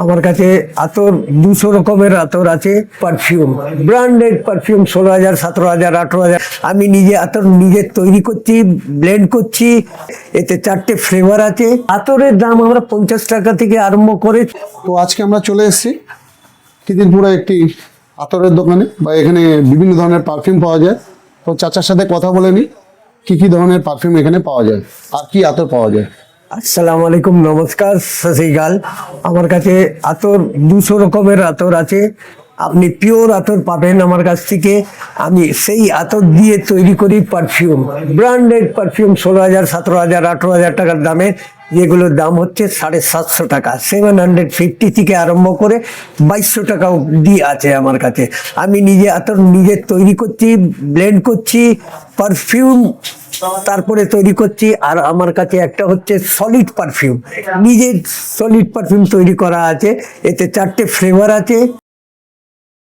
আমার কাছে আতর 200 রকমের আতর আছে। Perfume, branded perfume 16,000, 17,000, 18,000। আমি নিজে আতর নিজে তৈরি করছি, ব্লেন্ড করছি। এতে 4টে ফ্লেভার আছে। আতরের দাম আমরা 50 টাকা থেকে আরম্ভ করে। তো আজকে আমরা চলে এসেছি খিদিরপুরে একটি আতরের দোকানে, বা এখানে বিভিন্ন ধরনের পারফিউম পাওয়া যায়। তো চাচার সাথে কথা বলে নিই কী ধরনের পারফিউম এখানে পাওয়া যায় আর কি আতর পাওয়া যায়। আসসালামু আলাইকুম, নমস্কার, সত শ্রী আকাল। আমার কাছে আতর 200 রকমের আতর আছে। আপনি পিওর আতর পাবেন আমার কাছ থেকে। আমি সেই আতর দিয়ে তৈরি করি পারফিউম, ব্র্যান্ডেড পারফিউম 16,000, 17,000, 18,000 টাকার দামে, যেগুলোর দাম হচ্ছে 750 টাকা। 750 থেকে আরম্ভ করে 2200 টাকা অবধি আছে আমার কাছে। আমি নিজে আতর নিজে তৈরি করছি, ব্লেন্ড করছি, পারফিউম তারপরে তৈরি করছি। আর আমার কাছে একটা হচ্ছে সলিড পারফিউম, নিজের সলিড পারফিউম তৈরি করা আছে। এতে 4টে ফ্লেভার আছে।